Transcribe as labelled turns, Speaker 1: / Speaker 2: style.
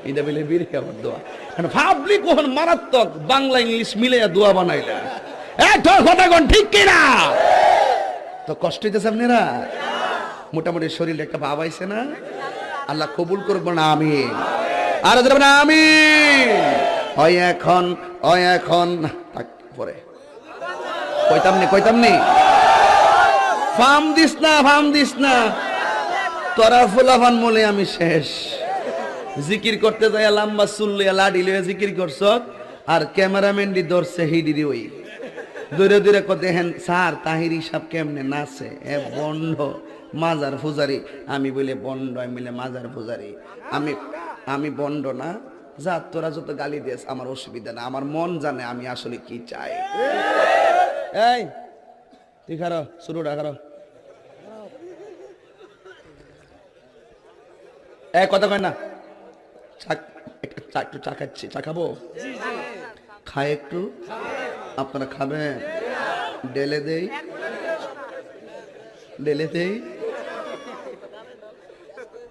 Speaker 1: এটা বলে বীর খাবার দোয়া ভাবলি কখন মারাত্মক বাংলা ইংলিশ মিলে দোয়া বানাইলা তোর কথা কোন ঠিক কিনা তো কষ্ট হইতেছে আপনারা মোটামুটি শরীরে একটা ভাব আইছে না আল্লাহ কবুল করবো না আমিন আর না আমিন এখন পরে কইতাম নি ফার্ম দিস না তোরা ফুলাফান বলে আমি শেষ জিকির করতে যাই লম্বা চুল লইয়া লাডি লইয়া জিকির করছ আর ক্যামেরাম্যান দি ধরছে হিডি ওই দূরে দেখেন স্যার তাহিরি সাহেব কেমনে নাচে এ বন্ড মাজার পূজারি আমি বলে বন্ড আমি বলে মাজার পূজারি আমি বন্ড না যা তোরা যত গালি দিস আমার অসুবিধা না আমার মন জানে আমি আসলে কি চাই এই তুই খারো শুরুটা খারো কথা কয় না একটু চা খাচ্ছি চা খাবো খাই একটু আপনারা খাবেন ডেলে দেই